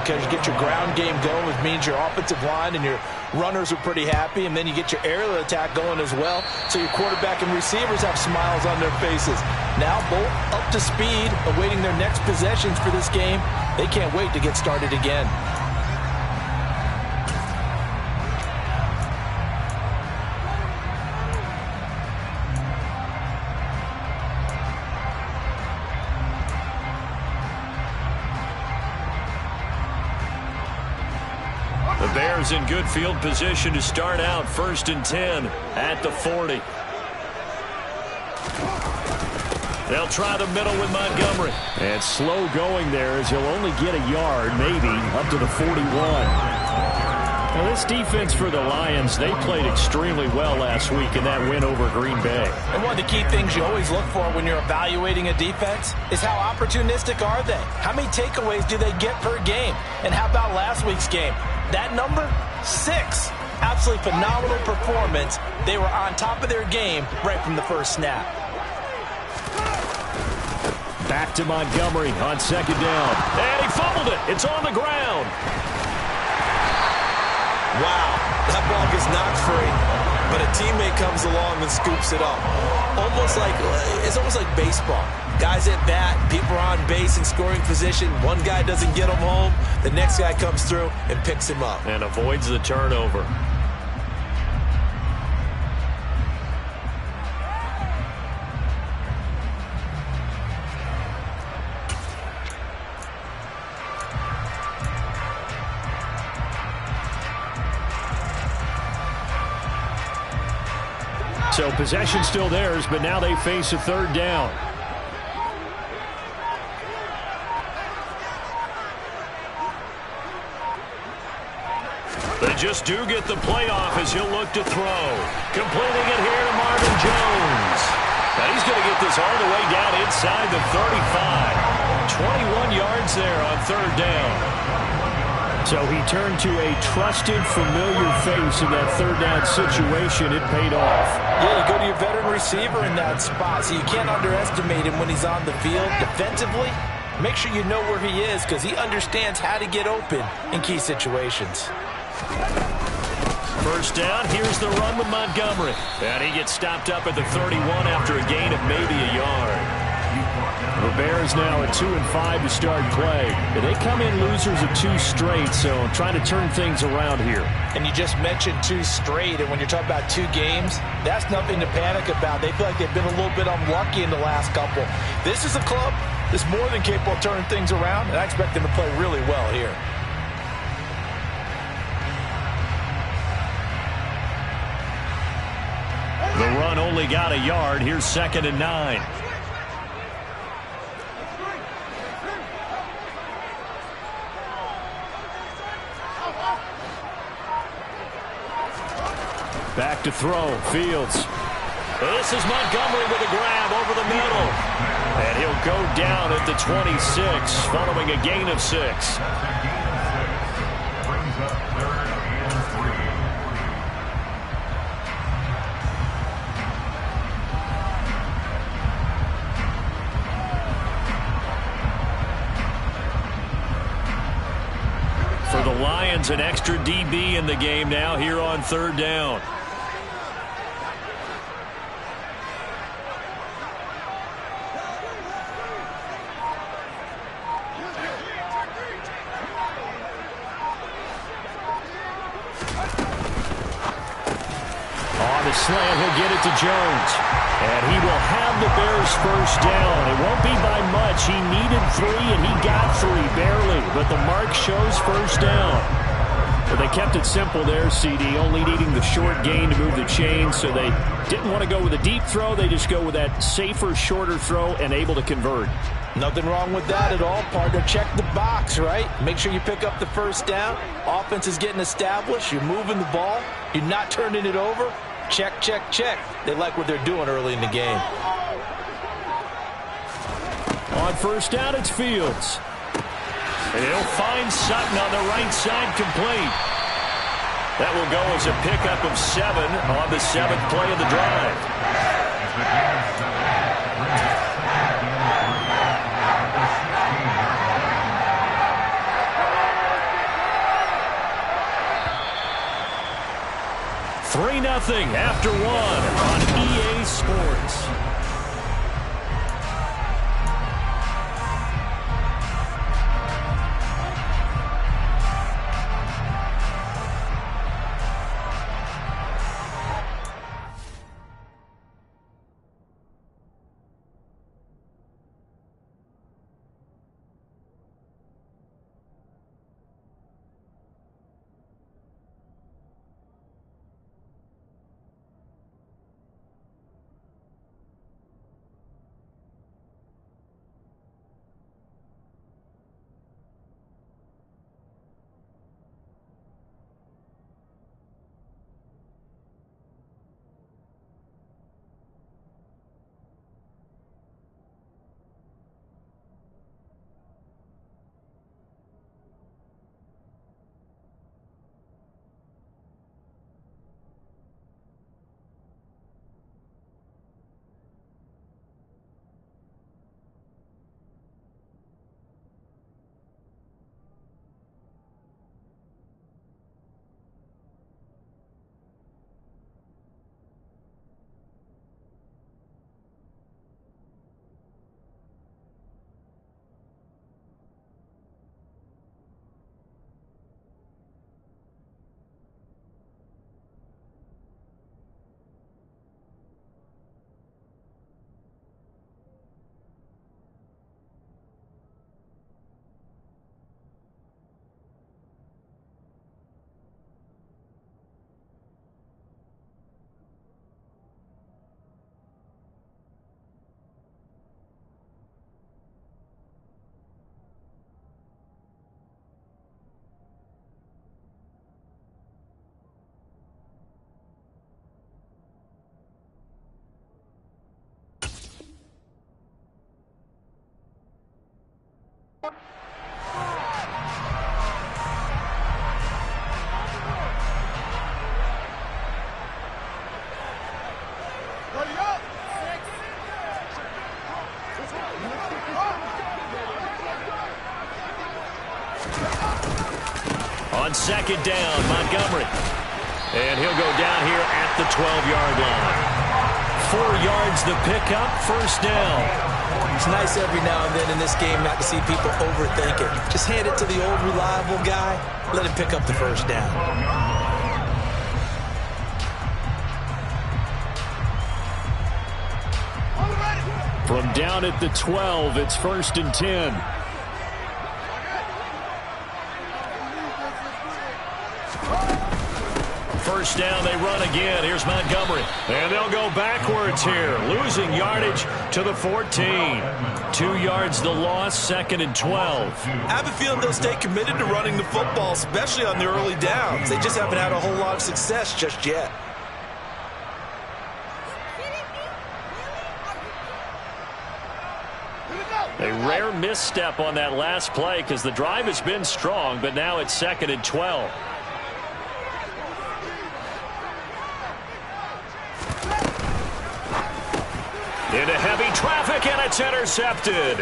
because you get your ground game going, which means your offensive line and your runners are pretty happy, and then you get your aerial attack going as well, so your quarterback and receivers have smiles on their faces. Now both up to speed, awaiting their next possessions for this game. They can't wait to get started again. The Bears in good field position to start out 1st and 10 at the 40. They'll try the middle with Montgomery. And slow going there as he'll only get a yard, maybe, up to the 41. Now this defense for the Lions, they played extremely well last week in that win over Green Bay. And one of the key things you always look for when you're evaluating a defense is how opportunistic are they? How many takeaways do they get per game? And how about last week's game? That number, 6. Absolutely phenomenal performance. They were on top of their game right from the first snap. Back to Montgomery on 2nd down. And he fumbled it. It's on the ground. Wow, that ball gets knocked free, but a teammate comes along and scoops it up. It's almost like baseball. Guys at bat, people are on base in scoring position. One guy doesn't get him home. The next guy comes through and picks him up. And avoids the turnover. So possession still theirs, but now they face a 3rd down. They just do get the playoff as he'll look to throw. Completing it here to Marvin Jones. Now he's going to get this all the way down inside the 35. 21 yards there on 3rd down. So he turned to a trusted, familiar face in that 3rd down situation. It paid off. Yeah, you go to your veteran receiver in that spot, so you can't underestimate him when he's on the field defensively. Make sure you know where he is because he understands how to get open in key situations. 1st down, here's the run with Montgomery. And he gets stopped up at the 31 after a gain of maybe a yard. The Bears now at 2-5 to start play. They come in losers of 2 straight, so trying to turn things around here. And you just mentioned 2 straight, and when you're talking about 2 games, that's nothing to panic about. They feel like they've been a little bit unlucky in the last couple. This is a club that's more than capable of turning things around, and I expect them to play really well here. The run only got a yard. Here's 2nd and 9. Back to throw, Fields. This is Montgomery with a grab over the middle. And he'll go down at the 26, following a gain of 6. For the Lions, an extra DB in the game now here on 3rd down. On the slant, he'll get it to Jones. And he will have the Bears 1st down. It won't be by much. He needed 3, and he got 3, barely. But the mark shows 1st down. But they kept it simple there, CD, only needing the short gain to move the chain. So they didn't want to go with a deep throw. They just go with that safer, shorter throw and able to convert. Nothing wrong with that at all, partner. Check the box, right? Make sure you pick up the 1st down. Offense is getting established. You're moving the ball. You're not turning it over. Check, check, check. They like what they're doing early in the game. On 1st down, it's Fields. And he'll find Sutton on the right side, complete. That will go as a pickup of 7 on the 7th play of the drive. 3-0 after 1 on EA Sports. On second down, Montgomery. And he'll go down here at the 12-yard line. 4 yards the pickup, first down. It's nice every now and then in this game not to see people overthink it. Just hand it to the old reliable guy. Let him pick up the first down. From down at the 12, it's 1st and 10. First down, they run again. Here's Montgomery. And they'll go backwards here, losing yardage to the 14. 2 yards the loss, 2nd and 12. I have a feeling they'll stay committed to running the football, especially on the early downs. They just haven't had a whole lot of success just yet. A rare misstep on that last play because the drive has been strong, but now it's 2nd and 12. Into heavy traffic, and it's intercepted.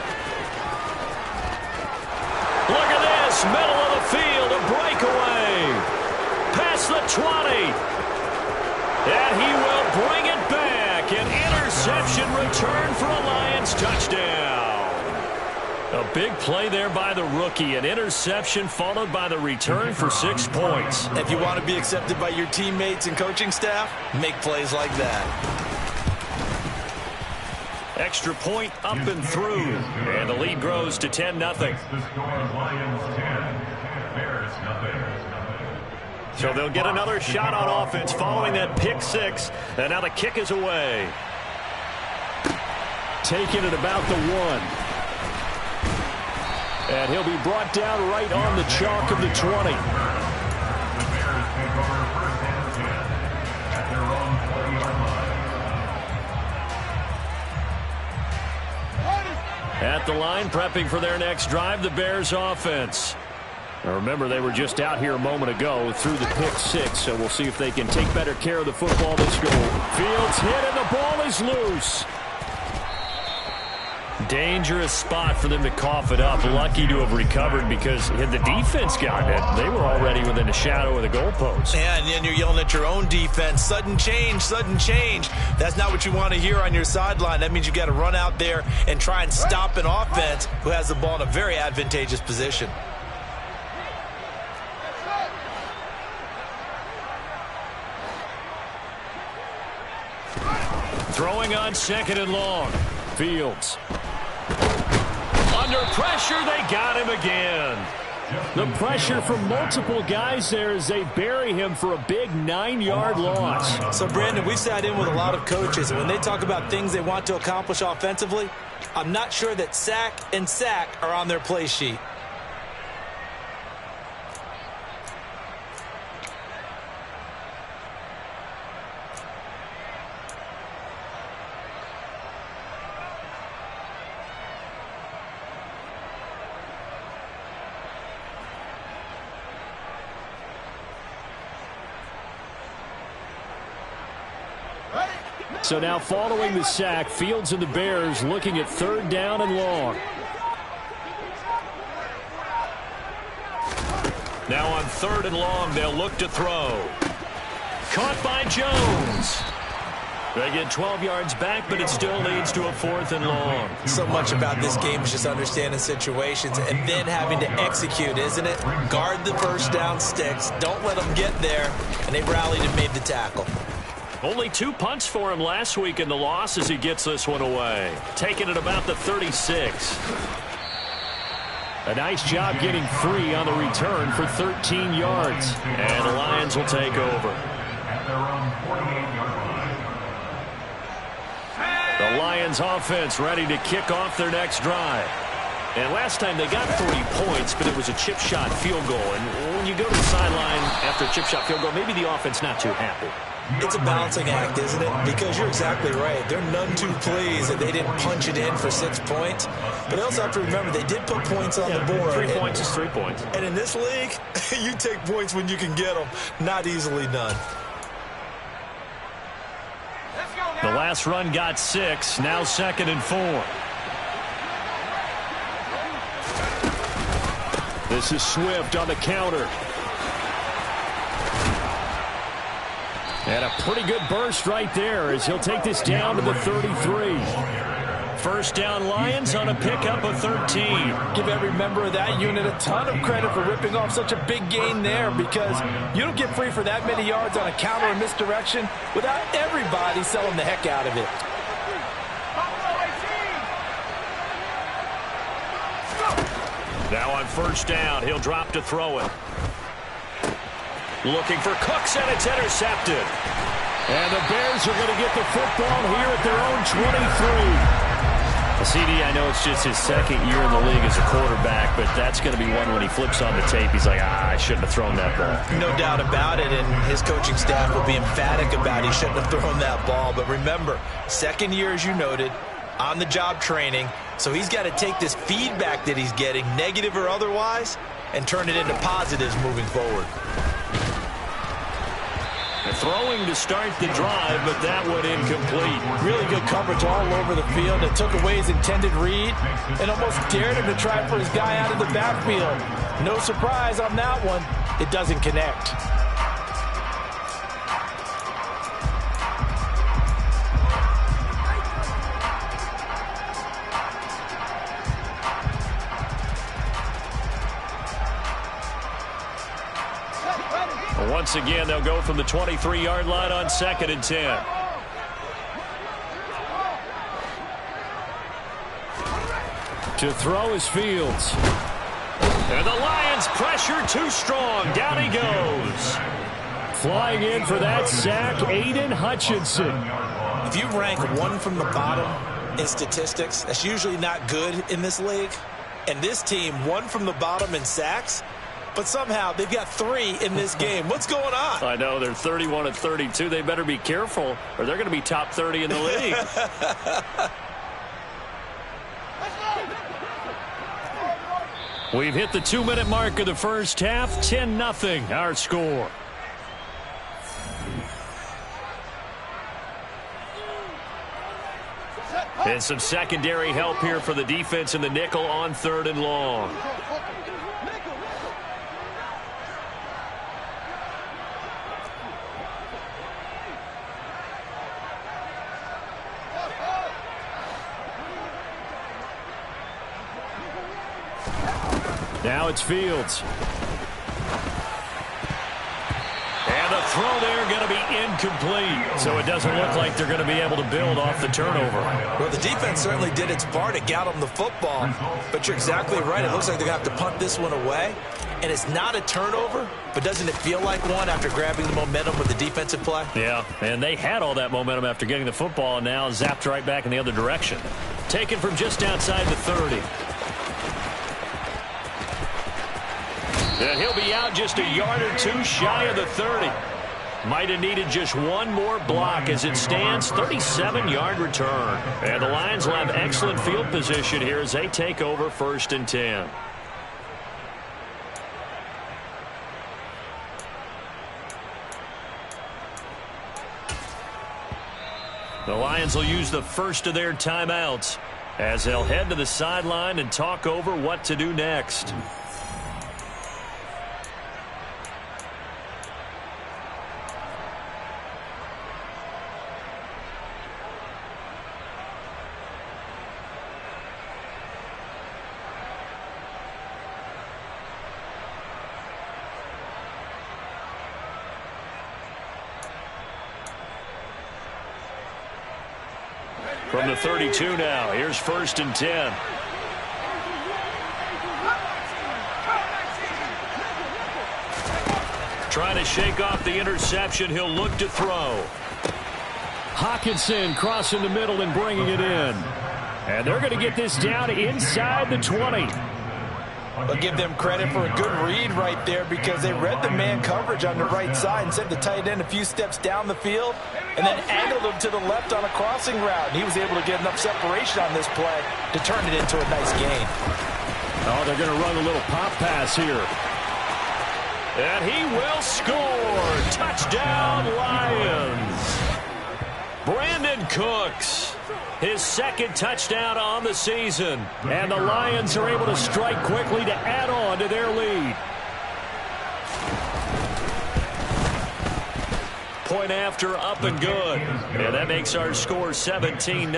Look at this, middle of the field, a breakaway. Past the 20. And he will bring it back. An interception return for a Lions touchdown. A big play there by the rookie. An interception followed by the return for 6 points. If you want to be accepted by your teammates and coaching staff, make plays like that. Extra point up and through. And the lead grows to 10-0. So they'll get another shot on offense following that pick 6. And now the kick is away. Taking it about the 1. And he'll be brought down right on the chalk of the 20. At the line, prepping for their next drive, the Bears offense. Now remember, they were just out here a moment ago through the pick 6, so we'll see if they can take better care of the football this go. Fields hit, and the ball is loose. Dangerous spot for them to cough it up. Lucky to have recovered because had the defense gotten it, they were already within a shadow of the goalpost. Yeah, and then you're yelling at your own defense. Sudden change, sudden change. That's not what you want to hear on your sideline. That means you got to run out there and try and stop an offense who has the ball in a very advantageous position. Throwing on second and long. Fields. Under pressure, they got him again. The pressure from multiple guys there as they bury him for a big 9-yard loss. So, Brandon, we've sat in with a lot of coaches, and when they talk about things they want to accomplish offensively, I'm not sure that sack and sack are on their play sheet. So now following the sack, Fields and the Bears looking at 3rd down and long. Now on 3rd and long, they'll look to throw. Caught by Jones. They get 12 yards back, but it still leads to a 4th and long. So much about this game is just understanding situations and then having to execute, isn't it? Guard the first down sticks. Don't let them get there. And they rallied and made the tackle. Only 2 punts for him last week in the loss as he gets this one away. Taking it about the 36. A nice job getting free on the return for 13 yards. And the Lions will take over. The Lions offense ready to kick off their next drive. And last time they got 3 points, but it was a chip shot field goal. And when you go to the sideline after a chip shot field goal, maybe the offense not too happy. It's a balancing act, isn't it? Because you're exactly right. They're none too pleased that they didn't punch it in for 6 points. But they also have to remember they did put points on the board. 3 points is 3 points. And in this league, you take points when you can get them. Not easily done. The last run got 6. Now 2nd and 4. This is Swift on the counter. And a pretty good burst right there as he'll take this down to the 33. 1st down Lions on a pickup of 13. Give every member of that unit a ton of credit for ripping off such a big gain there, because you don't get free for that many yards on a counter or misdirection without everybody selling the heck out of it. Now on 1st down, he'll drop to throw it. Looking for Cooks, and it's intercepted. And the Bears are going to get the football here at their own 23. CD, I know it's just his 2nd year in the league as a quarterback, but that's going to be one when he flips on the tape. He's like, I shouldn't have thrown that ball. No doubt about it, and his coaching staff will be emphatic about he shouldn't have thrown that ball. But remember, 2nd year, as you noted, on-the-job training, so he's got to take this feedback that he's getting, negative or otherwise, and turn it into positives moving forward. Throwing to start the drive, but that one incomplete. Really good coverage all over the field. It took away his intended read and almost dared him to try for his guy out of the backfield. No surprise on that one. It doesn't connect. Once again, they'll go from the 23-yard line on 2nd and 10. To throw is Fields. And the Lions pressure too strong. Down he goes. Flying in for that sack, Aiden Hutchinson. If you rank one from the bottom in statistics, that's usually not good in this league. And this team, one from the bottom in sacks, but somehow they've got 3 in this game. What's going on? I know, they're 31-32. They better be careful, or they're going to be top 30 in the league. We've hit the 2-minute mark of the first half. 10-0 our score. And some secondary help here for the defense in the nickel on 3rd and long. Now it's Fields. And the throw there going to be incomplete. So it doesn't look like they're going to be able to build off the turnover. Well, the defense certainly did its part. It got them the football. But you're exactly right. It looks like they're going to have to punt this one away. And it's not a turnover, but doesn't it feel like one after grabbing the momentum with the defensive play? Yeah, and they had all that momentum after getting the football, and now zapped right back in the other direction. Taken from just outside the 30. And he'll be out just a yard or two shy of the 30. Might have needed just one more block as it stands. 37-yard return. And the Lions will have excellent field position here as they take over 1st and 10. The Lions will use the first of their timeouts as they'll head to the sideline and talk over what to do next. From the 32 now, here's 1st and 10. Trying to shake off the interception. He'll look to throw. Hawkinson crossing the middle and bringing it in. And they're going to get this down inside the 20. I'll give them credit for a good read right there because they read the man coverage on the right side and sent the tight end a few steps down the field and then angled him to the left on a crossing route. And he was able to get enough separation on this play to turn it into a nice gain. Oh, they're going to run a little pop pass here. And he will score. Touchdown, Lions. Brandon Cooks, his 2nd touchdown on the season. And the Lions are able to strike quickly to add on to their lead. Point after, up and good. And that makes our score 17-0.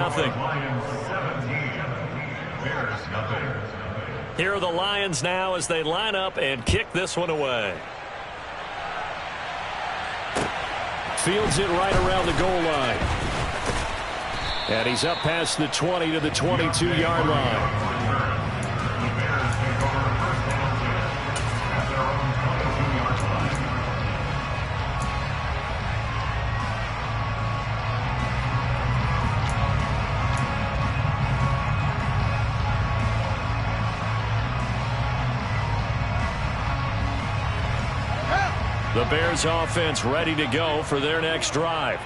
Here are the Lions now as they line up and kick this one away. Fields it right around the goal line. And he's up past the 20 to the 22-yard line. The Bears offense ready to go for their next drive.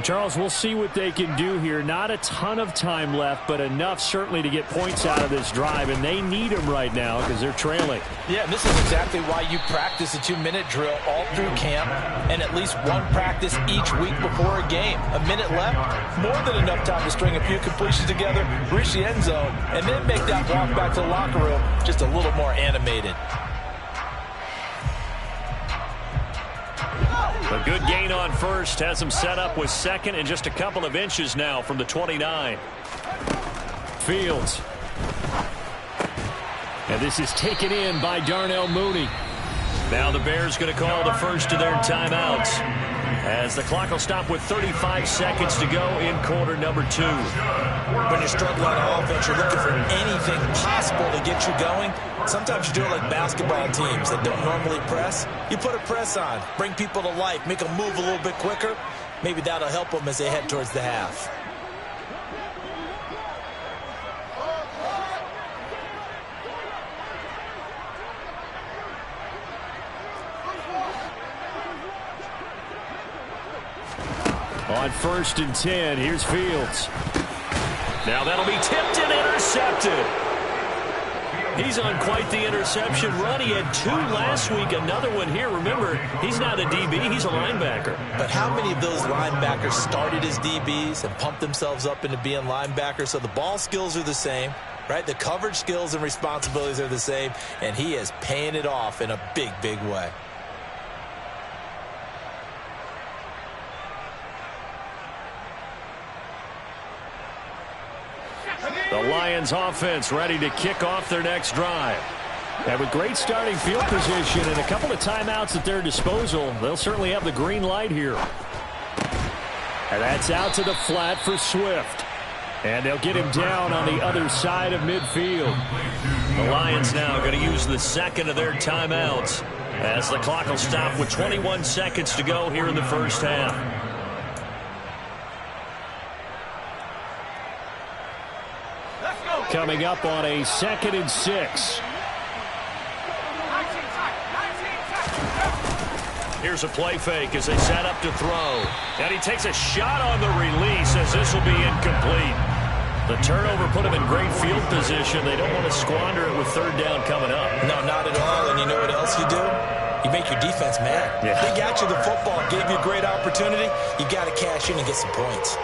Charles, we'll see what they can do here. Not a ton of time left, but enough certainly to get points out of this drive, and they need them right now because they're trailing. Yeah, this is exactly why you practice a 2-minute drill all through camp and at least one practice each week before a game. A minute left, more than enough time to string a few completions together, reach the end zone, and then make that walk back to the locker room just a little more animated. A good gain on first has him set up with 2nd and just a couple of inches now from the 29. Fields. And this is taken in by Darnell Mooney. Now the Bears going to call the first of their timeouts as the clock will stop with 35 seconds to go in quarter number 2. When you're struggling on offense, you're looking for anything possible to get you going. Sometimes you do it like basketball teams that don't normally press. You put a press on, bring people to life, make them move a little bit quicker. Maybe that'll help them as they head towards the half. On 1st and 10, here's Fields. Now that'll be tipped and intercepted. He's on quite the interception run. He had 2 last week, another one here. Remember, he's not a DB, he's a linebacker. But how many of those linebackers started as DBs and pumped themselves up into being linebackers? So the ball skills are the same, right? The coverage skills and responsibilities are the same, and he is paying it off in a big, big way. The Lions offense ready to kick off their next drive. And with great starting field position and a couple of timeouts at their disposal, they'll certainly have the green light here. And that's out to the flat for Swift. And they'll get him down on the other side of midfield. The Lions now going to use the second of their timeouts as the clock will stop with 21 seconds to go here in the first half. Coming up on a 2nd and 6. Here's a play fake as they set up to throw. And he takes a shot on the release as this will be incomplete. The turnover put him in great field position. They don't want to squander it with 3rd down coming up. No, not at all. And you know what else you do? You make your defense mad. Yeah. They got you the football, gave you a great opportunity. You got to cash in and get some points.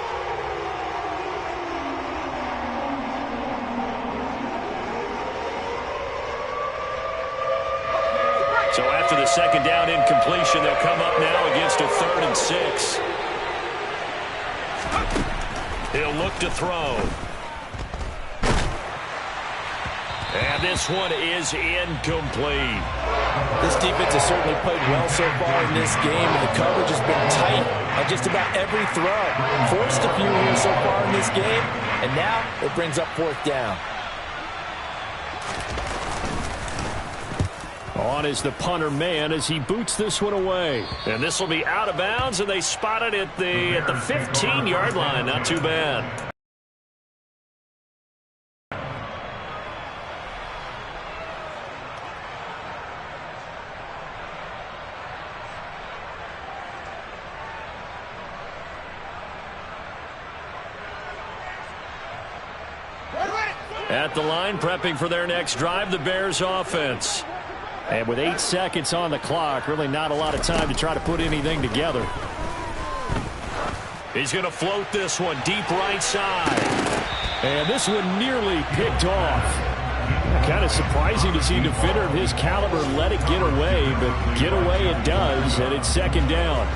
So after the 2nd down incompletion, they'll come up now against a 3rd and 6. He'll look to throw. And this one is incomplete. This defense has certainly played well so far in this game, and the coverage has been tight on just about every throw. Forced a few here so far in this game, and now it brings up 4th down. On is the punter man as he boots this one away. And this will be out of bounds, and they spot it at the 15-yard line. Not too bad. At the line, prepping for their next drive, the Bears offense. And with 8 seconds on the clock, really not a lot of time to try to put anything together. He's going to float this one deep right side. And this one nearly picked off. Kind of surprising to see a defender of his caliber let it get away, but get away it does, and it's 2nd down.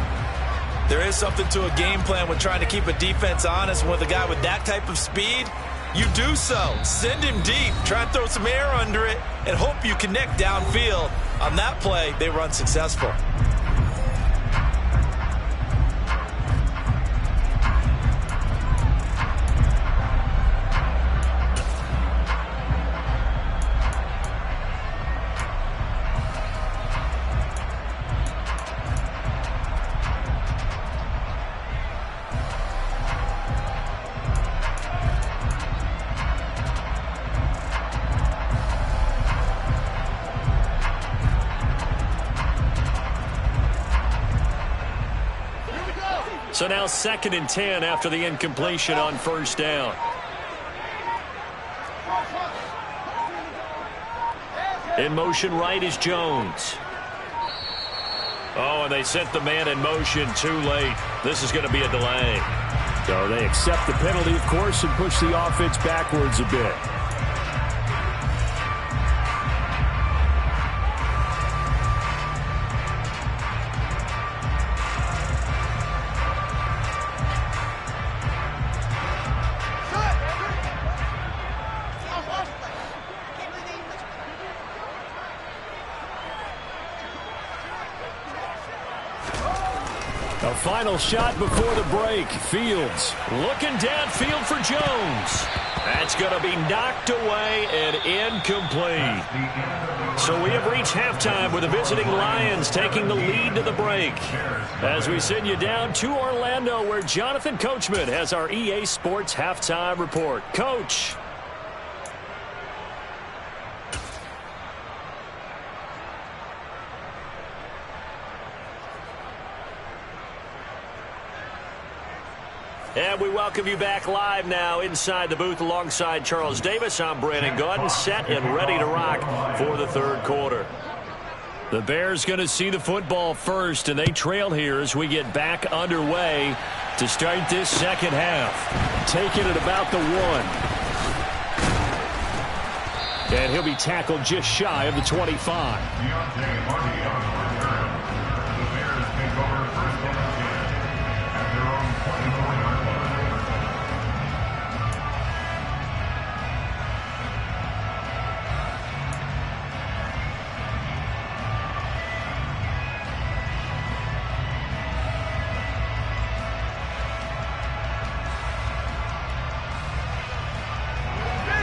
There is something to a game plan with trying to keep a defense honest. With a guy with that type of speed, you do so. Send him deep. Try and throw some air under it and hope you connect downfield. On that play, they were unsuccessful. So now 2nd and 10 after the incompletion on 1st down. In motion right is Jones. Oh, and they sent the man in motion too late. This is going to be a delay. So they accept the penalty, of course, and push the offense backwards a bit. A final shot before the break. Fields looking downfield for Jones. That's going to be knocked away and incomplete. So we have reached halftime with the visiting Lions taking the lead to the break. As we send you down to Orlando, where Jonathan Coachman has our EA Sports halftime report. Coach. And we welcome you back live now inside the booth alongside Charles Davis. I'm Brandon Gaudin, set and ready to rock for the third quarter. The Bears going to see the football first, and they trail here as we get back underway to start this second half. Taking it about the 1. And he'll be tackled just shy of the 25.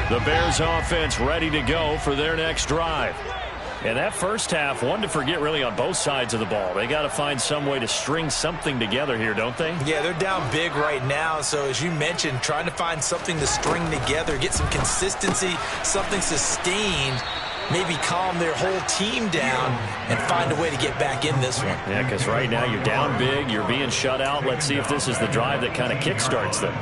The Bears offense ready to go for their next drive. And that first half, one to forget really on both sides of the ball. They got to find some way to string something together here, don't they? Yeah, they're down big right now. So as you mentioned, trying to find something to string together, get some consistency, something sustained, maybe calm their whole team down and find a way to get back in this one. Yeah, because right now you're down big, you're being shut out. Let's see if this is the drive that kind of kickstarts them.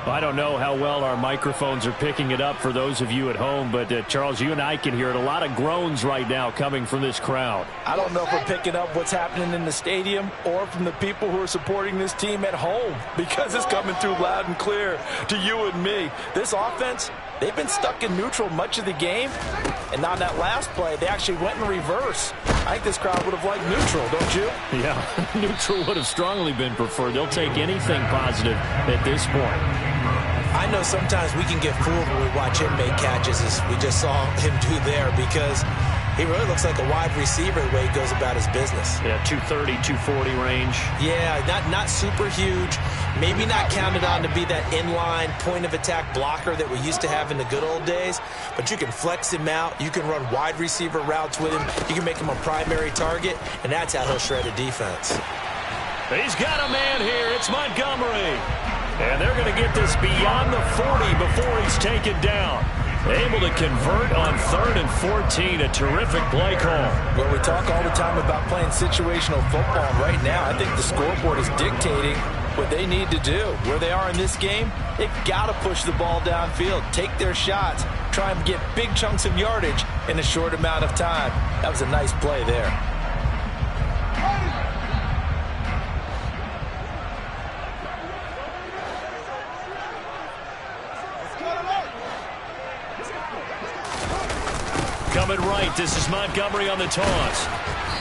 I don't know how well our microphones are picking it up for those of you at home, but Charles, you and I can hear it. A lot of groans right now coming from this crowd. I don't know if we're picking up what's happening in the stadium or from the people who are supporting this team at home, because it's coming through loud and clear to you and me. This offense, they've been stuck in neutral much of the game, and on that last play, they actually went in reverse. I think this crowd would have liked neutral, don't you? Yeah, neutral would have strongly been preferred. They'll take anything positive at this point. I know sometimes we can get fooled when we watch him make catches, as we just saw him do there, because he really looks like a wide receiver the way he goes about his business. Yeah, 230, 240 range. Yeah, not super huge. Maybe not counted on to be that inline point-of-attack blocker that we used to have in the good old days, but you can flex him out. You can run wide receiver routes with him. You can make him a primary target, and that's how he'll shred a defense. He's got a man here. It's Montgomery. And they're going to get this beyond the 40 before he's taken down. Able to convert on 3rd and 14. A terrific play call. Well, we talk all the time about playing situational football. Right now, I think the scoreboard is dictating what they need to do. Where they are in this game, they've got to push the ball downfield, take their shots, try and get big chunks of yardage in a short amount of time. That was a nice play there. Coming right, this is Montgomery on the toss.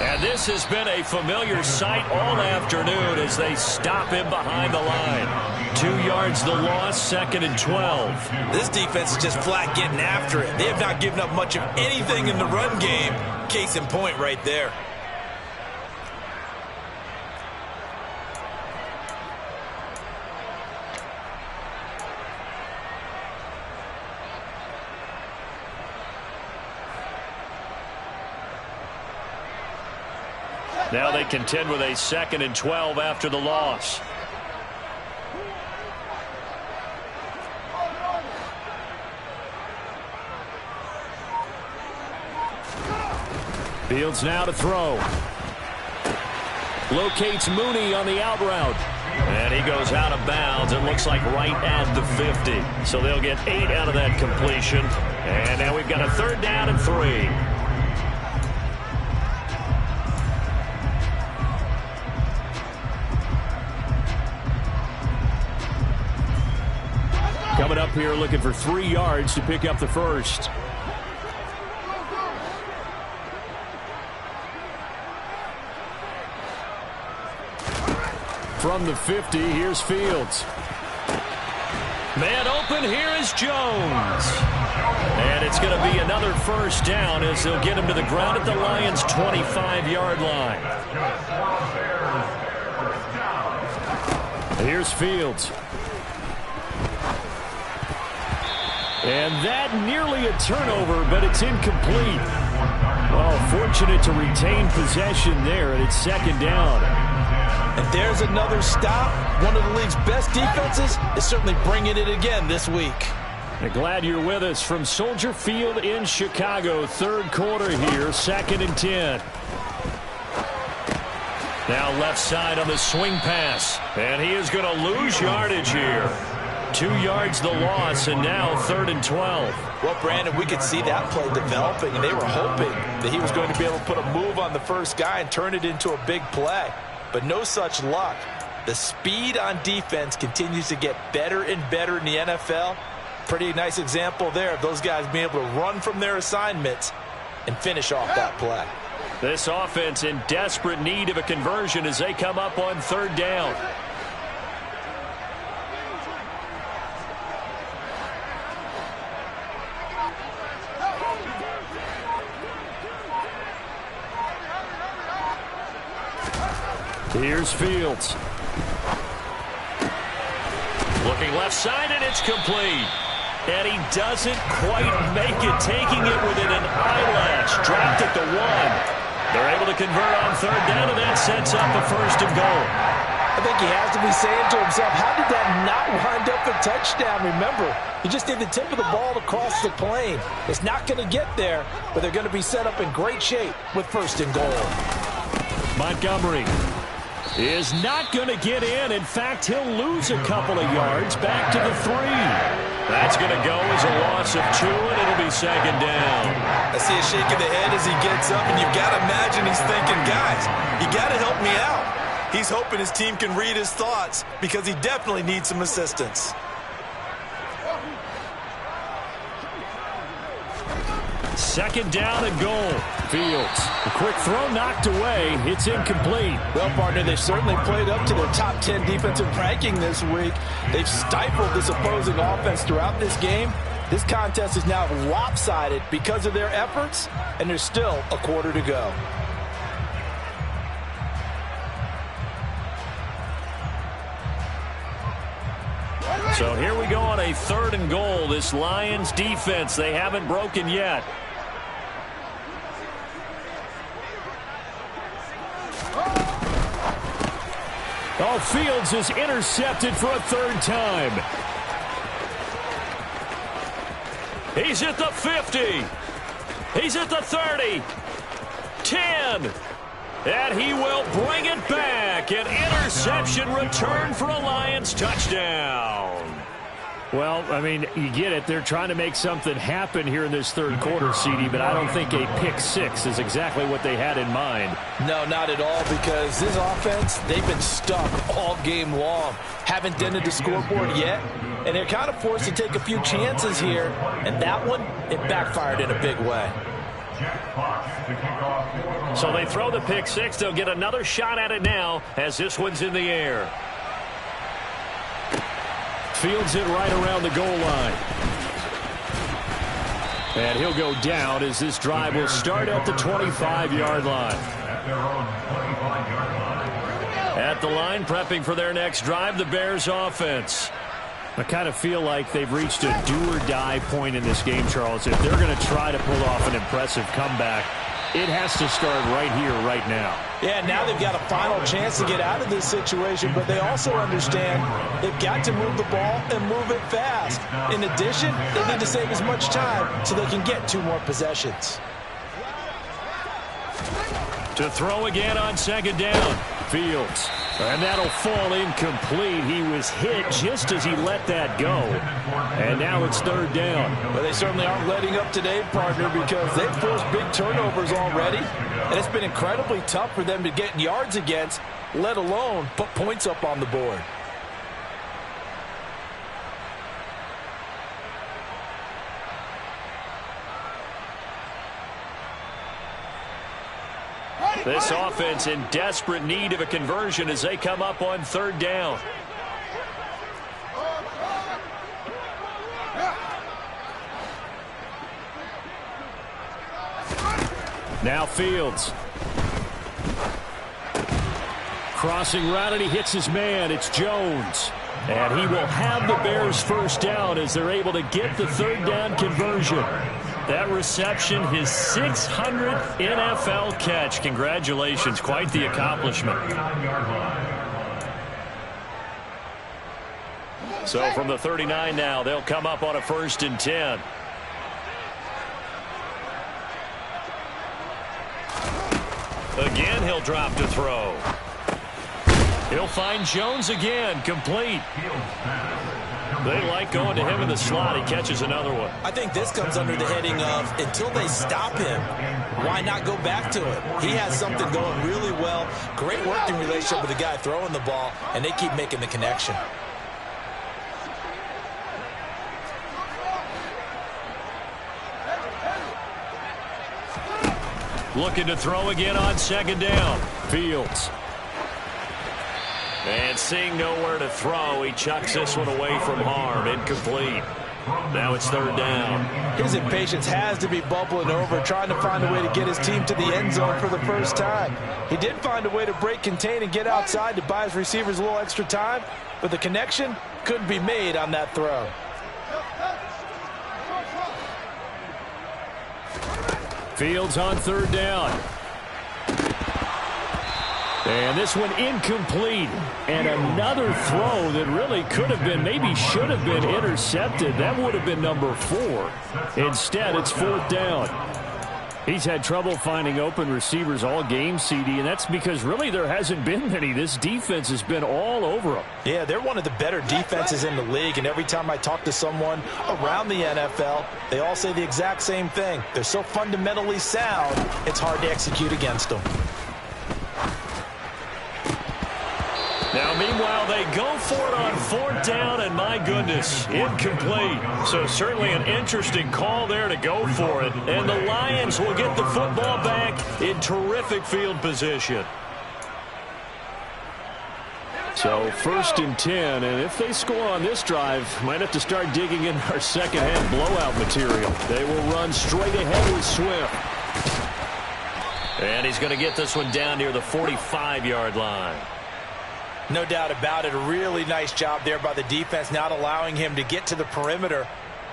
And this has been a familiar sight all afternoon as they stop him behind the line. 2 yards the loss, 2nd and 12. This defense is just flat getting after it. They have not given up much of anything in the run game. Case in point right there. Now they contend with a 2nd and 12 after the loss. Fields now to throw. Locates Mooney on the out route. And he goes out of bounds. It looks like right at the 50. So they'll get 8 out of that completion. And now we've got a 3rd down and 3. Coming up here looking for 3 yards to pick up the first. From the 50, here's Fields. Man open, here is Jones. And it's going to be another 1st down as they'll get him to the ground at the Lions' 25-yard line. Here's Fields. And that nearly a turnover, but it's incomplete. Well, fortunate to retain possession there, and it's 2nd down. And there's another stop. One of the league's best defenses is certainly bringing it again this week. And glad you're with us from Soldier Field in Chicago. 3rd quarter here, 2nd and 10. Now left side on the swing pass. And he is going to lose yardage here. 2 yards the loss, and now 3rd and 12. Well, Brandon, we could see that play developing, and they were hoping that he was going to be able to put a move on the first guy and turn it into a big play. But no such luck. The speed on defense continues to get better and better in the NFL. Pretty nice example there of those guys being able to run from their assignments and finish off that play. This offense in desperate need of a conversion as they come up on 3rd down. Here's Fields. Looking left side, and it's complete. And he doesn't quite make it, taking it within an eyelash. Dropped at the 1. They're able to convert on 3rd down, and that sets up a 1st and goal. I think he has to be saying to himself, how did that not wind up a touchdown? Remember, you just need the tip of the ball to cross the plane. It's not going to get there, but they're going to be set up in great shape with 1st and goal. Montgomery is not going to get in. In fact, he'll lose a couple of yards back to the 3. That's going to go as a loss of 2, and it'll be 2nd down. I see a shake of the head as he gets up, and you've got to imagine he's thinking, guys, you got to help me out. He's hoping his team can read his thoughts because he definitely needs some assistance. Second down and goal. Fields. A quick throw knocked away. It's incomplete. Well, partner, they've certainly played up to their top 10 defensive ranking this week. They've stifled this opposing offense throughout this game. This contest is now lopsided because of their efforts, and there's still a quarter to go. So here we go on a 3rd and goal. This Lions defense, they haven't broken yet. Oh, Fields is intercepted for a 3rd time. He's at the 50. He's at the 30. 10. And he will bring it back. An interception return for a Lions touchdown. Well, I mean, you get it. They're trying to make something happen here in this 3rd quarter, CD, but I don't think a pick 6 is exactly what they had in mind. No, not at all, because this offense, they've been stuck all game long. Haven't dented the scoreboard yet, and they're kind of forced to take a few chances here, and that one, it backfired in a big way. So they throw the pick 6. They'll get another shot at it now as this one's in the air. Fields it right around the goal line. And he'll go down as this drive will start at the 25-yard line. At the line, prepping for their next drive, the Bears offense. I kind of feel like they've reached a do-or-die point in this game, Charles. If they're going to try to pull off an impressive comeback, it has to start right here, right now. Yeah, now they've got a final chance to get out of this situation, but they also understand they've got to move the ball and move it fast. In addition, they need to save as much time so they can get 2 more possessions. To throw again on 2nd down. Fields. And that'll fall incomplete. He was hit just as he let that go. And now it's 3rd down. Well, they certainly aren't letting up today, partner, because they've forced big turnovers already. And it's been incredibly tough for them to get yards against, let alone put points up on the board. This offense in desperate need of a conversion as they come up on 3rd down. Now Fields. Crossing route, and he hits his man. It's Jones. And he will have the Bears 1st down as they're able to get the 3rd down conversion. That reception, his 600th NFL catch. Congratulations. Quite the accomplishment. So from the 39 now, they'll come up on a 1st and 10. Again, he'll drop to throw. He'll find Jones again, complete. They like going to him in the slot. He catches another one. I think this comes under the heading of until they stop him, why not go back to it? He has something going really well. Great working relationship with the guy throwing the ball, and they keep making the connection. Looking to throw again on second down. Fields. And seeing nowhere to throw, he chucks this one away from harm. Incomplete. Now it's third down. His impatience has to be bubbling over, trying to find a way to get his team to the end zone for the first time. He did find a way to break, contain, and get outside to buy his receivers a little extra time, but the connection couldn't be made on that throw. Fields on third down. And this one incomplete. And another throw that really could have been, maybe should have been intercepted. That would have been number 4. Instead, it's fourth down. He's had trouble finding open receivers all game, CD, and that's because really there hasn't been many. This defense has been all over them. Yeah, they're one of the better defenses in the league, and every time I talk to someone around the NFL, they all say the exact same thing. They're so fundamentally sound, it's hard to execute against them. Now, meanwhile, they go for it on fourth down, and my goodness, incomplete. So certainly an interesting call there to go for it. And the Lions will get the football back in terrific field position. So first and 10, and if they score on this drive, might have to start digging in our second-half blowout material. They will run straight ahead with Swift. And he's going to get this one down near the 45-yard line. No doubt about it. A really nice job there by the defense, not allowing him to get to the perimeter.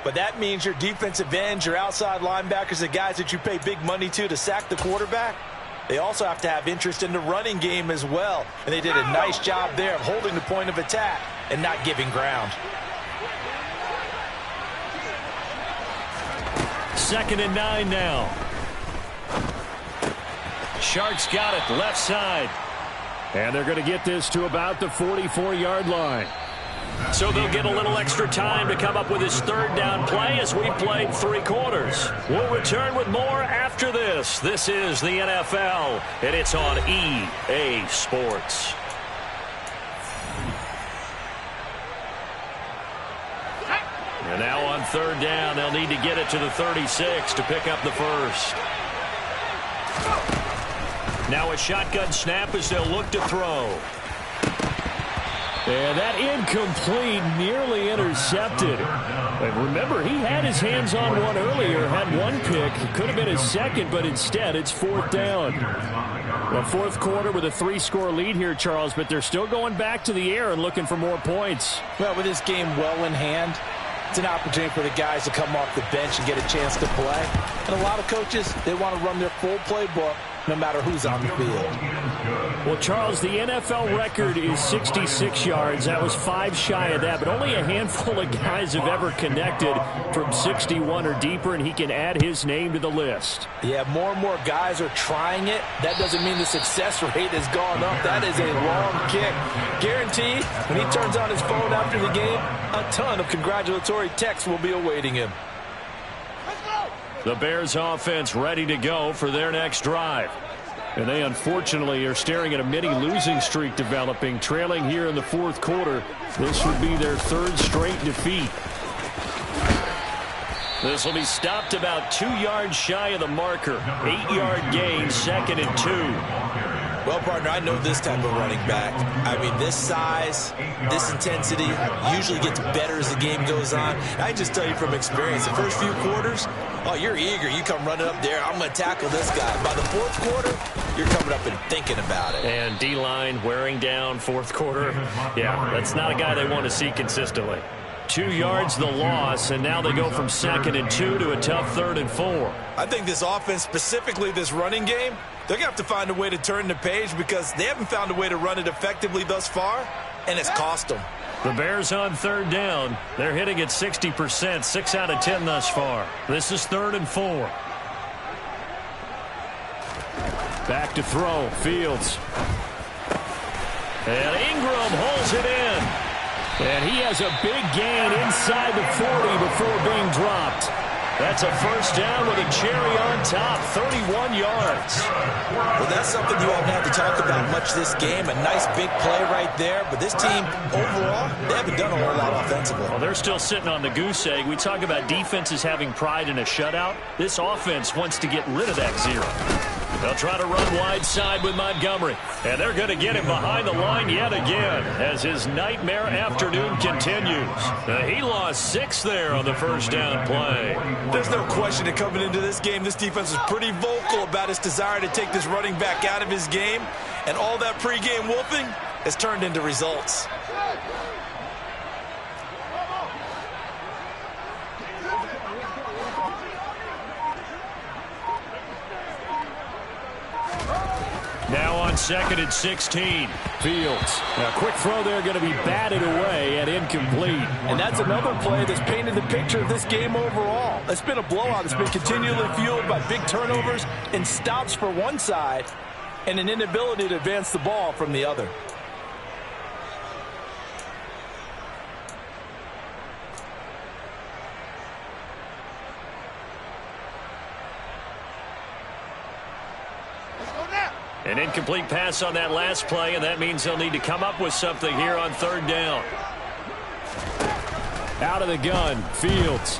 But that means your defensive ends, your outside linebackers, the guys that you pay big money to sack the quarterback, they also have to have interest in the running game as well. And they did a nice job there of holding the point of attack and not giving ground. Second and 9 now. Sharks got it left side. And they're going to get this to about the 44-yard line. So they'll get a little extra time to come up with his third down play as we played 3 quarters. We'll return with more after this. This is the NFL, and it's on EA Sports. And now on third down, they'll need to get it to the 36 to pick up the first. Now a shotgun snap as they'll look to throw. And that incomplete, nearly intercepted. And remember, he had his hands on one earlier, had one pick. It could have been his second, but instead it's fourth down. Well, fourth quarter with a 3-score lead here, Charles, but they're still going back to the air and looking for more points. Well, with this game well in hand, it's an opportunity for the guys to come off the bench and get a chance to play. And a lot of coaches, they want to run their full playbook no matter who's on the field. Well, Charles, the NFL record is 66 yards. That was 5 shy of that, but only a handful of guys have ever connected from 61 or deeper, and he can add his name to the list. Yeah, more and more guys are trying it. That doesn't mean the success rate has gone up. That is a long kick. Guaranteed, when he turns on his phone after the game, a ton of congratulatory texts will be awaiting him. The Bears offense ready to go for their next drive. And they unfortunately are staring at a mini losing streak developing, trailing here in the fourth quarter. This would be their 3rd straight defeat. This will be stopped about 2 yards shy of the marker. 8-yard gain, 2nd and 2. Well, partner, I know this type of running back. I mean, this size, this intensity usually gets better as the game goes on. I just tell you from experience, the first few quarters, oh, you're eager. You come running up there, I'm going to tackle this guy. By the fourth quarter, you're coming up and thinking about it. And D-line wearing down fourth quarter. Yeah, that's not a guy they want to see consistently. 2 yards the loss, and now they go from 2nd and 2 to a tough 3rd and 4. I think this offense, specifically this running game, they're going to have to find a way to turn the page because they haven't found a way to run it effectively thus far, and it's cost them. The Bears on third down. They're hitting at 60%, 6 out of 10 thus far. This is 3rd and 4. Back to throw, Fields. And Ingram holds it in. And he has a big gain inside the 40 before being dropped. That's a first down with a cherry on top, 31 yards. Well, that's something you haven't had to talk about much this game. A nice big play right there. But this team, overall, they haven't done a whole lot offensively. Well, they're still sitting on the goose egg. We talk about defenses having pride in a shutout. This offense wants to get rid of that zero. They'll try to run wide side with Montgomery. And they're going to get him behind the line yet again as his nightmare afternoon continues. He lost 6 there on the first down play. There's no question that coming into this game, this defense was pretty vocal about its desire to take this running back out of his game. And all that pregame whooping has turned into results. Now on 2nd and 16. Fields. A quick throw there going to be batted away and incomplete. And that's another play that's painted the picture of this game overall. It's been a blowout. It's been continually fueled by big turnovers and stops for one side and an inability to advance the ball from the other. An incomplete pass on that last play, and that means they'll need to come up with something here on 3rd down. Out of the gun, Fields.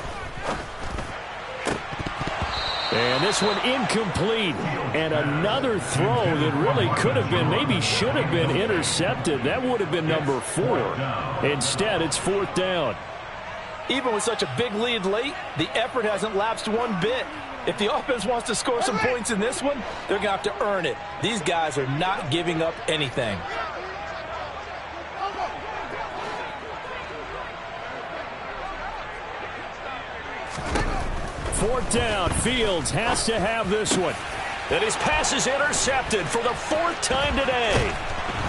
And this one incomplete. And another throw that really could have been, maybe should have been intercepted. That would have been number 4. Instead, it's 4th down. Even with such a big lead late, the effort hasn't lapsed one bit. If the offense wants to score some points in this one, they're going to have to earn it. These guys are not giving up anything. Fourth down, Fields has to have this one. And his pass is intercepted for the 4th time today.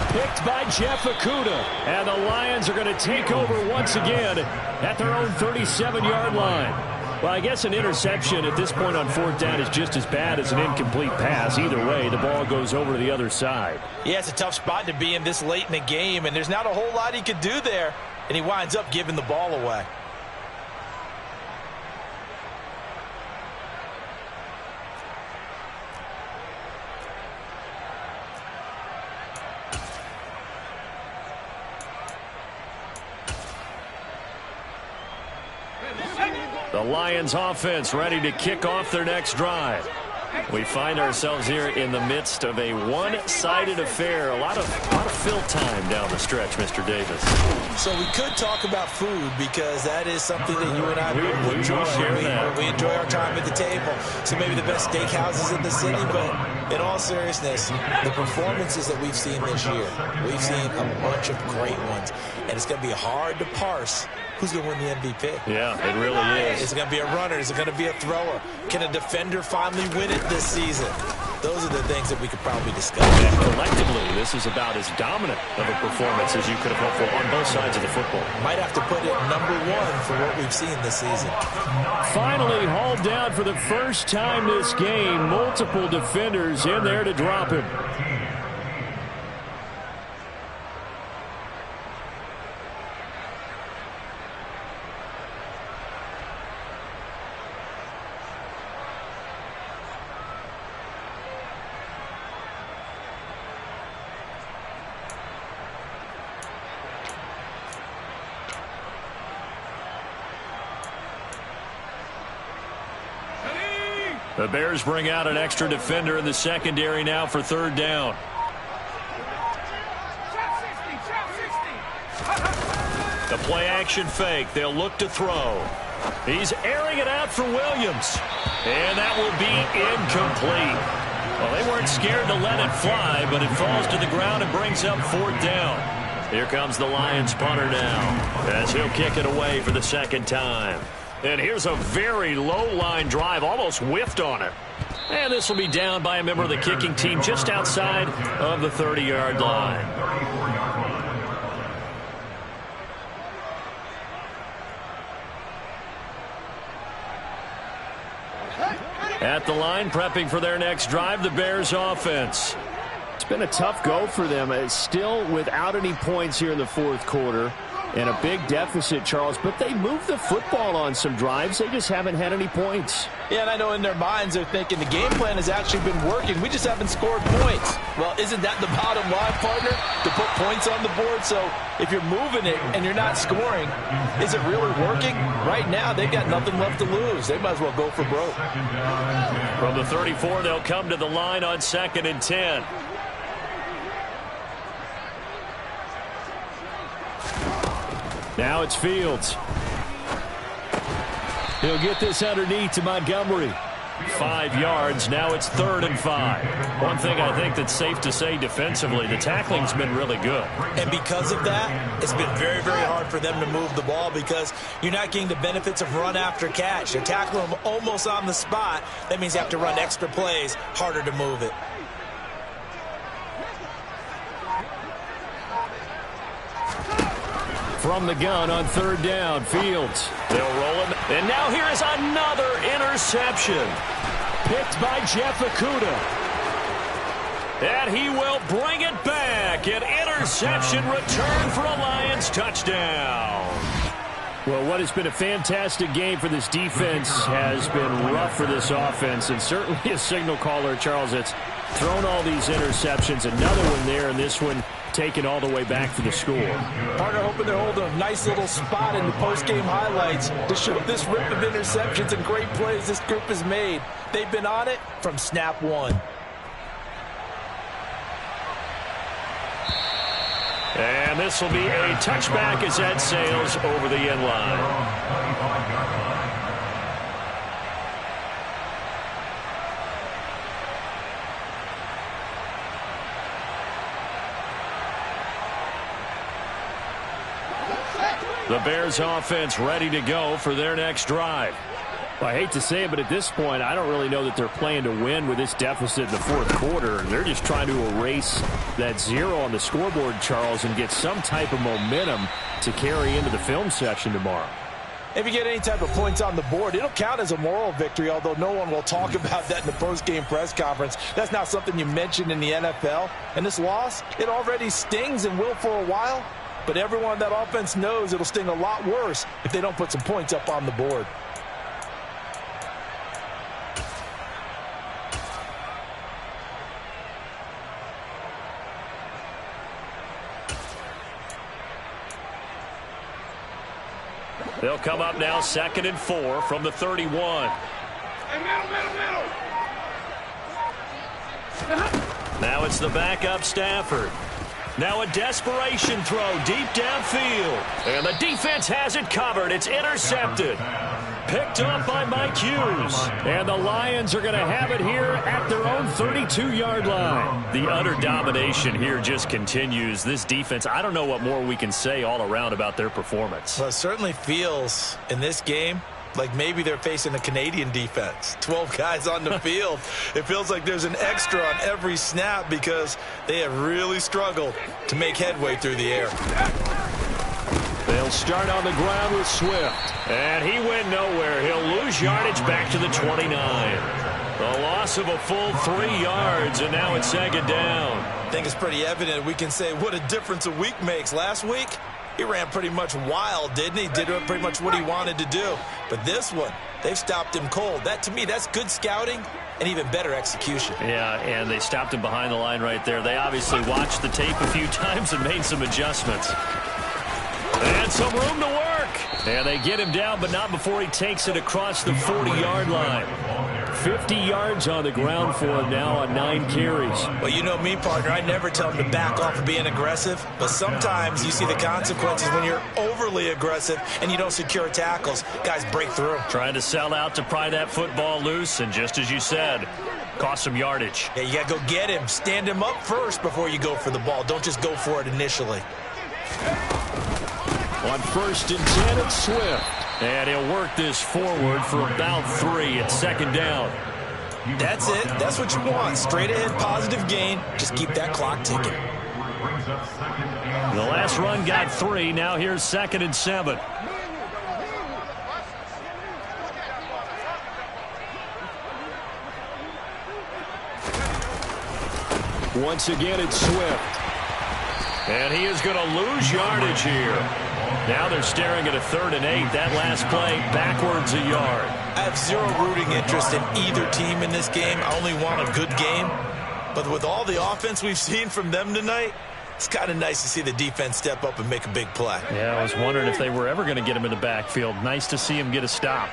Picked by Jeff Okudah. And the Lions are going to take over once again at their own 37-yard line. Well, I guess an interception at this point on 4th down is just as bad as an incomplete pass. Either way, the ball goes over to the other side. Yeah, it's a tough spot to be in this late in the game, and there's not a whole lot he could do there, and he winds up giving the ball away. The Lions offense ready to kick off their next drive. We find ourselves here in the midst of a one-sided affair. A lot of fill time down the stretch, Mr. Davis. So we could talk about food because that is something that you and I we enjoy. share that. We enjoy our time at the table. So maybe the best steakhouses in the city, but in all seriousness, the performances that we've seen this year, we've seen a bunch of great ones, and it's going to be hard to parse who's going to win the MVP. Yeah, it really is. Is it going to be a runner? Is it going to be a thrower? Can a defender finally win it this season? Those are the things that we could probably discuss. And collectively, this is about as dominant of a performance as you could have hoped for on both sides of the football. Might have to put it number 1 for what we've seen this season. Finally hauled down for the first time this game. Multiple defenders in there to drop him. The Bears bring out an extra defender in the secondary now for 3rd down. The play action fake. They'll look to throw. He's airing it out for Williams. And that will be incomplete. Well, they weren't scared to let it fly, but it falls to the ground and brings up 4th down. Here comes the Lions punter now as he'll kick it away for the 2nd time. And here's a very low-line drive, almost whiffed on it. And this will be down by a member of the kicking team just outside of the 30-yard line. At the line, prepping for their next drive, the Bears offense. It's been a tough go for them. It's still without any points here in the fourth quarter and a big deficit, Charles. But they moved the football on some drives. They just haven't had any points. Yeah, and I know in their minds they're thinking the game plan has actually been working. We just haven't scored points. Well, isn't that the bottom line, partner? To put points on the board? So if you're moving it and you're not scoring, is it really working? Right now, they've got nothing left to lose. They might as well go for broke. From the 34, they'll come to the line on 2nd and 10. Now it's Fields. He'll get this underneath to Montgomery. 5 yards. Now it's 3rd and 5. One thing I think that's safe to say defensively, the tackling's been really good. And because of that, it's been very, very hard for them to move the ball because you're not getting the benefits of run after catch. They're tackling them almost on the spot. That means you have to run extra plays, harder to move it. From the gun on 3rd down, Fields. They'll roll him. And now here is another interception. Picked by Jeff Okudah. And he will bring it back. An interception return for a Lions touchdown. Well, what has been a fantastic game for this defense has been rough for this offense, and certainly a signal caller, Charles, that's thrown all these interceptions. Another one there, and this one taken all the way back for the score. Partner hoping they're holding a nice little spot in the post-game highlights to show this rip of interceptions and great plays this group has made. They've been on it from snap one. And this will be a touchback as that sails over the end line. The Bears offense ready to go for their next drive. Well, I hate to say it, but at this point, I don't really know that they're playing to win with this deficit in the fourth quarter. They're just trying to erase that 0 on the scoreboard, Charles, and get some type of momentum to carry into the film session tomorrow. If you get any type of points on the board, it'll count as a moral victory, although no one will talk about that in the post-game press conference. That's not something you mentioned in the NFL. And this loss, it already stings and will for a while. But everyone on that offense knows it'll sting a lot worse if they don't put some points up on the board. They'll come up now 2nd and 4 from the 31. Now it's the backup Stafford. Now a desperation throw deep downfield. And the defense has it covered. It's intercepted. Picked up by Mike Hughes. And the Lions are going to have it here at their own 32-yard line. The utter domination here just continues. This defense, I don't know what more we can say all around about their performance. Well, it certainly feels in this game like maybe they're facing a Canadian defense. 12 guys on the field. It feels like there's an extra on every snap because they have really struggled to make headway through the air. They'll start on the ground with Swift. And he went nowhere. He'll lose yardage back to the 29. A loss of a full 3 yards, and now it's 2nd down. I think it's pretty evident. We can say what a difference a week makes. Last week, he ran pretty much wild, didn't he? Did pretty much what he wanted to do. But this one, they've stopped him cold. That, to me, that's good scouting and even better execution. Yeah, and they stopped him behind the line right there. They obviously watched the tape a few times and made some adjustments. And some room to work. And they get him down, but not before he takes it across the 40-yard line. 50 yards on the ground for him now on 9 carries. Well, you know me, partner. I never tell him to back off of being aggressive. But sometimes you see the consequences when you're overly aggressive and you don't secure tackles. Guys break through. Trying to sell out to pry that football loose, and just as you said, cost some yardage. Yeah, you got to go get him. Stand him up first before you go for the ball. Don't just go for it initially. On 1st and 10, it's Swift. And he'll work this forward for about 3 at 2nd down. That's it. That's what you want. Straight ahead, positive gain. Just keep that clock ticking. The last run got 3. Now here's 2nd and 7. Once again, it's Swift. And he is going to lose yardage here. Now they're staring at a 3rd and 8. That last play, backwards a yard. I have zero rooting interest in either team in this game. I only want a good game. But with all the offense we've seen from them tonight, it's kind of nice to see the defense step up and make a big play. Yeah, I was wondering if they were ever going to get him in the backfield. Nice to see him get a stop.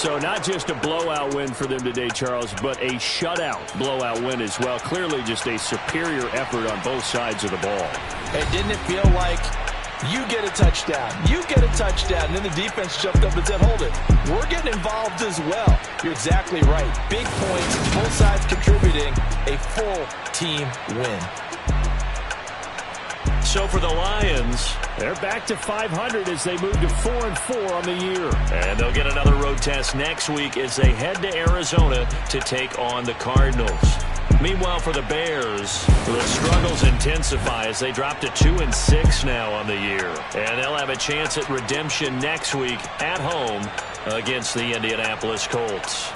So not just a blowout win for them today, Charles, but a shutout blowout win as well. Clearly just a superior effort on both sides of the ball. And didn't it feel like you get a touchdown, you get a touchdown, and then the defense jumped up and said, hold it, we're getting involved as well. You're exactly right. Big points, both sides contributing, a full team win. So for the Lions, they're back to 500 as they move to 4-4 on the year. And they'll get another road test next week as they head to Arizona to take on the Cardinals. Meanwhile, for the Bears, the struggles intensify as they drop to 2-6 now on the year. And they'll have a chance at redemption next week at home against the Indianapolis Colts.